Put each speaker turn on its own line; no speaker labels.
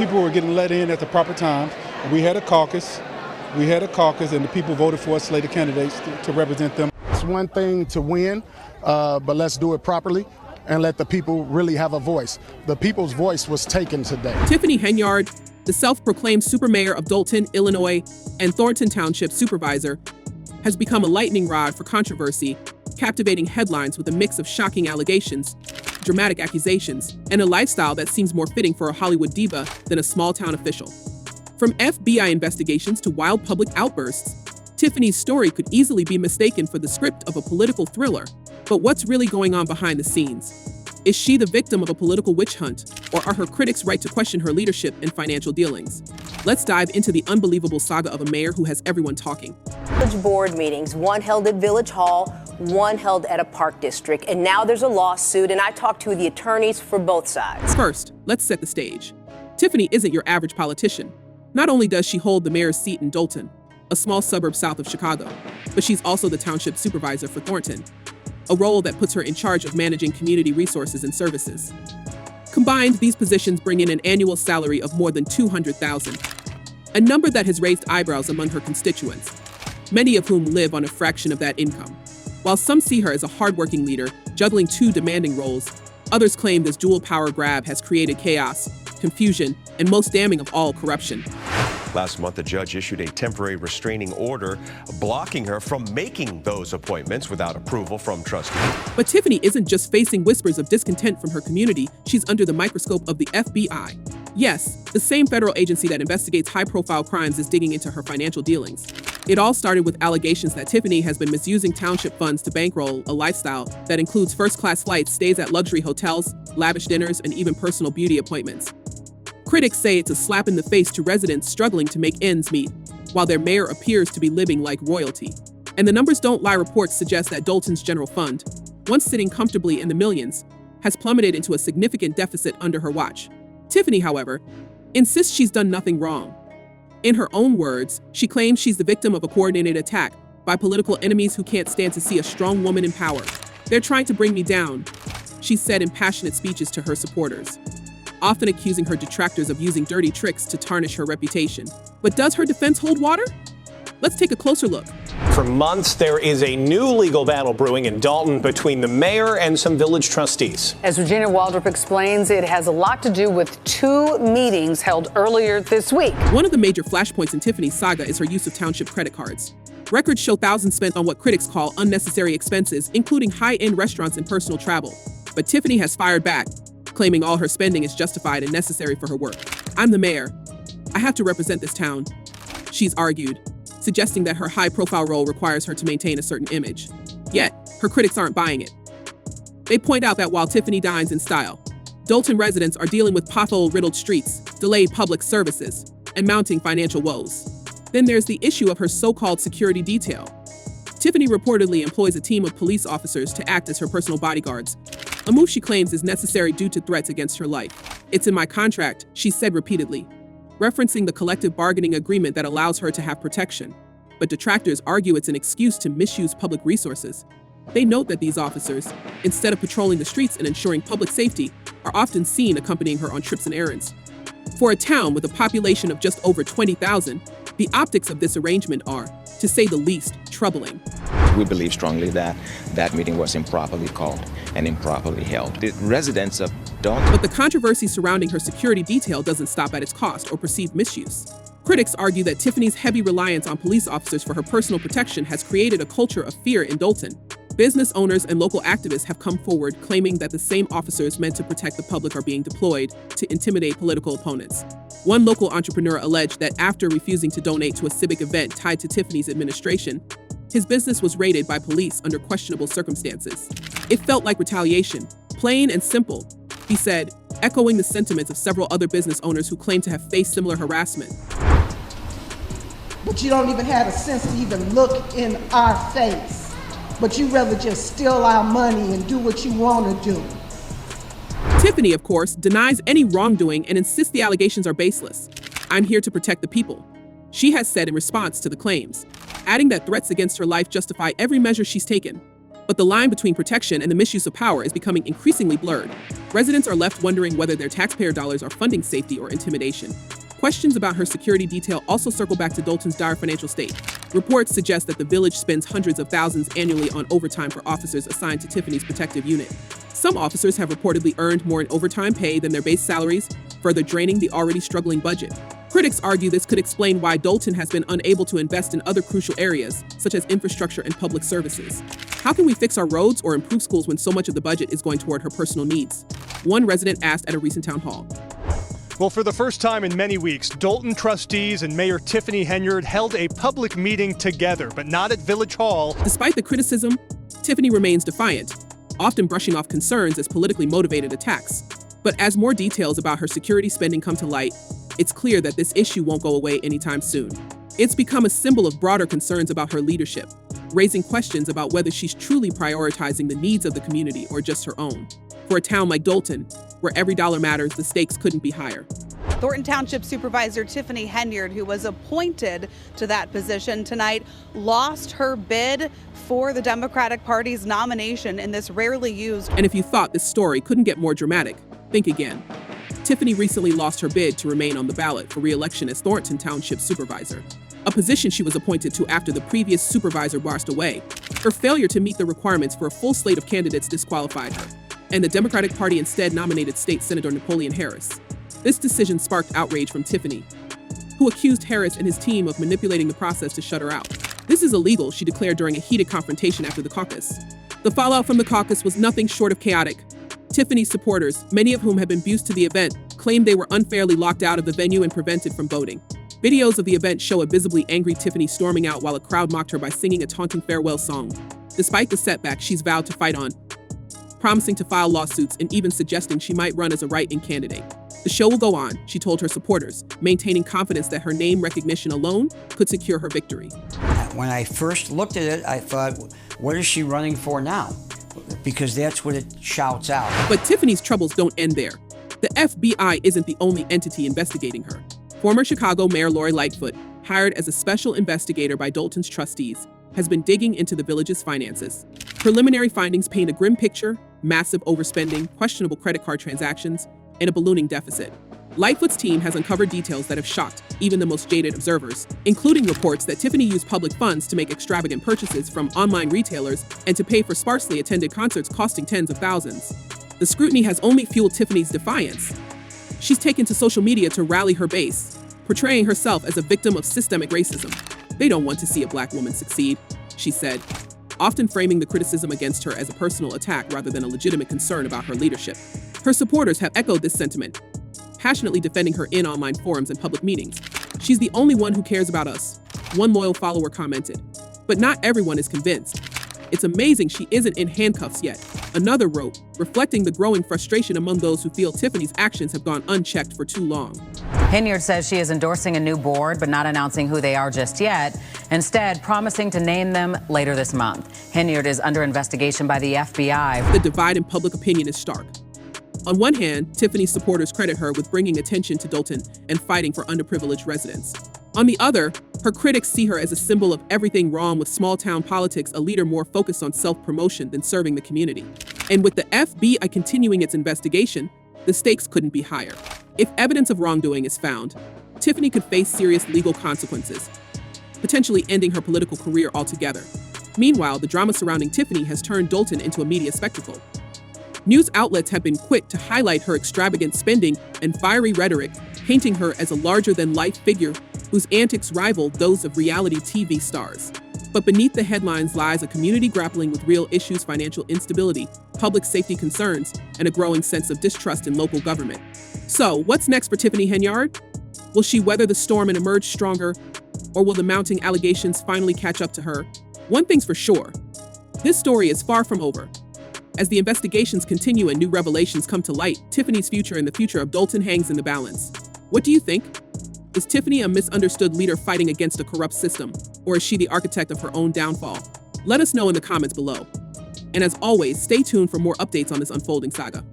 people were getting let in at the proper time. We had a caucus. And the people voted for us slated candidates to represent them.
It's one thing to win, but let's do it properly and let the people really have a voice. The people's voice was taken today.
Tiffany Henyard, the self-proclaimed supermayor of Dolton, Illinois, and Thornton Township Supervisor, has become a lightning rod for controversy, captivating headlines with a mix of shocking allegations, dramatic accusations, and a lifestyle that seems more fitting for a Hollywood diva than a small-town official. From FBI investigations to wild public outbursts, Tiffany's story could easily be mistaken for the script of a political thriller. But what's really going on behind the scenes? Is she the victim of a political witch hunt, or are her critics right to question her leadership and financial dealings? Let's dive into the unbelievable saga of a mayor who has everyone talking.
Village board meetings, one held at Village Hall, one held at a park district, and now there's a lawsuit, and I talked to the attorneys for both sides.
First, let's set the stage. Tiffany isn't your average politician. Not only does she hold the mayor's seat in Dolton, a small suburb south of Chicago, but she's also the township supervisor for Thornton, a role that puts her in charge of managing community resources and services. Combined, these positions bring in an annual salary of more than $200,000, a number that has raised eyebrows among her constituents, many of whom live on a fraction of that income. While some see her as a hardworking leader, juggling two demanding roles, others claim this dual power grab has created chaos, confusion, and most damning of all, corruption.
Last month, a judge issued a temporary restraining order blocking her from making those appointments without approval from trustees.
But Tiffany isn't just facing whispers of discontent from her community, she's under the microscope of the FBI. Yes, the same federal agency that investigates high-profile crimes is digging into her financial dealings. It all started with allegations that Tiffany has been misusing township funds to bankroll a lifestyle that includes first-class flights, stays at luxury hotels, lavish dinners, and even personal beauty appointments. Critics say it's a slap in the face to residents struggling to make ends meet, while their mayor appears to be living like royalty. And the numbers don't lie. Reports suggest that Dolton's general fund, once sitting comfortably in the millions, has plummeted into a significant deficit under her watch. Tiffany, however, insists she's done nothing wrong. In her own words, she claims she's the victim of a coordinated attack by political enemies who can't stand to see a strong woman in power. "They're trying to bring me down," she said in passionate speeches to her supporters, often accusing her detractors of using dirty tricks to tarnish her reputation. But does her defense hold water? Let's take a closer look.
For months, there is a new legal battle brewing in Dolton between the mayor and some village trustees.
As Regina Waldrop explains, it has a lot to do with two meetings held earlier this week.
One of the major flashpoints in Tiffany's saga is her use of township credit cards. Records show thousands spent on what critics call unnecessary expenses, including high-end restaurants and personal travel. But Tiffany has fired back, claiming all her spending is justified and necessary for her work. "I'm the mayor. I have to represent this town," she's argued, suggesting that her high-profile role requires her to maintain a certain image. Yet, her critics aren't buying it. They point out that while Tiffany dines in style, Dolton residents are dealing with pothole-riddled streets, delayed public services, and mounting financial woes. Then there's the issue of her so-called security detail. Tiffany reportedly employs a team of police officers to act as her personal bodyguards, a move she claims is necessary due to threats against her life. "It's in my contract," she said repeatedly, referencing the collective bargaining agreement that allows her to have protection. But detractors argue it's an excuse to misuse public resources. They note that these officers, instead of patrolling the streets and ensuring public safety, are often seen accompanying her on trips and errands. For a town with a population of just over 20,000, the optics of this arrangement are, to say the least, troubling.
We believe strongly that that meeting was improperly called and improperly held. The residents of Dolton.
But the controversy surrounding her security detail doesn't stop at its cost or perceived misuse. Critics argue that Tiffany's heavy reliance on police officers for her personal protection has created a culture of fear in Dolton. Business owners and local activists have come forward claiming that the same officers meant to protect the public are being deployed to intimidate political opponents. One local entrepreneur alleged that after refusing to donate to a civic event tied to Tiffany's administration, his business was raided by police under questionable circumstances. "It felt like retaliation, plain and simple," he said, echoing the sentiments of several other business owners who claim to have faced similar harassment.
But you don't even have a sense to even look in our face. But you rather just steal our money and do what you want to do.
Tiffany, of course, denies any wrongdoing and insists the allegations are baseless. "I'm here to protect the people," she has said in response to the claims, adding that threats against her life justify every measure she's taken. But the line between protection and the misuse of power is becoming increasingly blurred. Residents are left wondering whether their taxpayer dollars are funding safety or intimidation. Questions about her security detail also circle back to Dolton's dire financial state. Reports suggest that the village spends hundreds of thousands annually on overtime for officers assigned to Tiffany's protective unit. Some officers have reportedly earned more in overtime pay than their base salaries, further draining the already struggling budget. Critics argue this could explain why Dolton has been unable to invest in other crucial areas, such as infrastructure and public services. How can we fix our roads or improve schools when so much of the budget is going toward her personal needs? One resident asked at a recent town hall.
Well, for the first time in many weeks, Dolton trustees and Mayor Tiffany Henyard held a public meeting together, but not at Village Hall.
Despite the criticism, Tiffany remains defiant, often brushing off concerns as politically motivated attacks. But as more details about her security spending come to light, it's clear that this issue won't go away anytime soon. It's become a symbol of broader concerns about her leadership, raising questions about whether she's truly prioritizing the needs of the community or just her own. For a town like Dolton, where every dollar matters, the stakes couldn't be higher.
Thornton Township Supervisor Tiffany Henyard, who was appointed to that position tonight, lost her bid for the Democratic Party's nomination in this rarely used.
And if you thought this story couldn't get more dramatic, think again. Tiffany recently lost her bid to remain on the ballot for re-election as Thornton Township Supervisor, a position she was appointed to after the previous supervisor passed away. Her failure to meet the requirements for a full slate of candidates disqualified her, and the Democratic Party instead nominated State Senator Napoleon Harris. This decision sparked outrage from Tiffany, who accused Harris and his team of manipulating the process to shut her out. This is illegal, she declared during a heated confrontation after the caucus. The fallout from the caucus was nothing short of chaotic. Tiffany's supporters, many of whom had been bused to the event, claimed they were unfairly locked out of the venue and prevented from voting. Videos of the event show a visibly angry Tiffany storming out while a crowd mocked her by singing a taunting farewell song. Despite the setback, she's vowed to fight on, promising to file lawsuits and even suggesting she might run as a write-in candidate. The show will go on, she told her supporters, maintaining confidence that her name recognition alone could secure her victory.
When I first looked at it, I thought, what is she running for now? Because that's what it shouts out.
But Tiffany's troubles don't end there. The FBI isn't the only entity investigating her. Former Chicago Mayor Lori Lightfoot, hired as a special investigator by Dolton's trustees, has been digging into the village's finances. Preliminary findings paint a grim picture: massive overspending, questionable credit card transactions, and a ballooning deficit. Lightfoot's team has uncovered details that have shocked even the most jaded observers, including reports that Tiffany used public funds to make extravagant purchases from online retailers and to pay for sparsely attended concerts costing tens of thousands. The scrutiny has only fueled Tiffany's defiance. She's taken to social media to rally her base, portraying herself as a victim of systemic racism. They don't want to see a black woman succeed, she said, often framing the criticism against her as a personal attack rather than a legitimate concern about her leadership. Her supporters have echoed this sentiment, passionately defending her in online forums and public meetings. She's the only one who cares about us, one loyal follower commented. But not everyone is convinced. It's amazing she isn't in handcuffs yet, another wrote, reflecting the growing frustration among those who feel Tiffany's actions have gone unchecked for too long.
Henyard says she is endorsing a new board, but not announcing who they are just yet, instead promising to name them later this month. Henyard is under investigation by the FBI.
The divide in public opinion is stark. On one hand, Tiffany's supporters credit her with bringing attention to Dolton and fighting for underprivileged residents. On the other, her critics see her as a symbol of everything wrong with small-town politics, a leader more focused on self-promotion than serving the community. And with the FBI continuing its investigation, the stakes couldn't be higher. If evidence of wrongdoing is found, Tiffany could face serious legal consequences, potentially ending her political career altogether. Meanwhile, the drama surrounding Tiffany has turned Dolton into a media spectacle. News outlets have been quick to highlight her extravagant spending and fiery rhetoric, painting her as a larger-than-life figure whose antics rival those of reality TV stars. But beneath the headlines lies a community grappling with real issues: financial instability, public safety concerns, and a growing sense of distrust in local government. So, what's next for Tiffany Henyard? Will she weather the storm and emerge stronger, or will the mounting allegations finally catch up to her? One thing's for sure, this story is far from over. As the investigations continue and new revelations come to light, Tiffany's future and the future of Dolton hangs in the balance. What do you think? Is Tiffany a misunderstood leader fighting against a corrupt system, or is she the architect of her own downfall? Let us know in the comments below. And as always, stay tuned for more updates on this unfolding saga.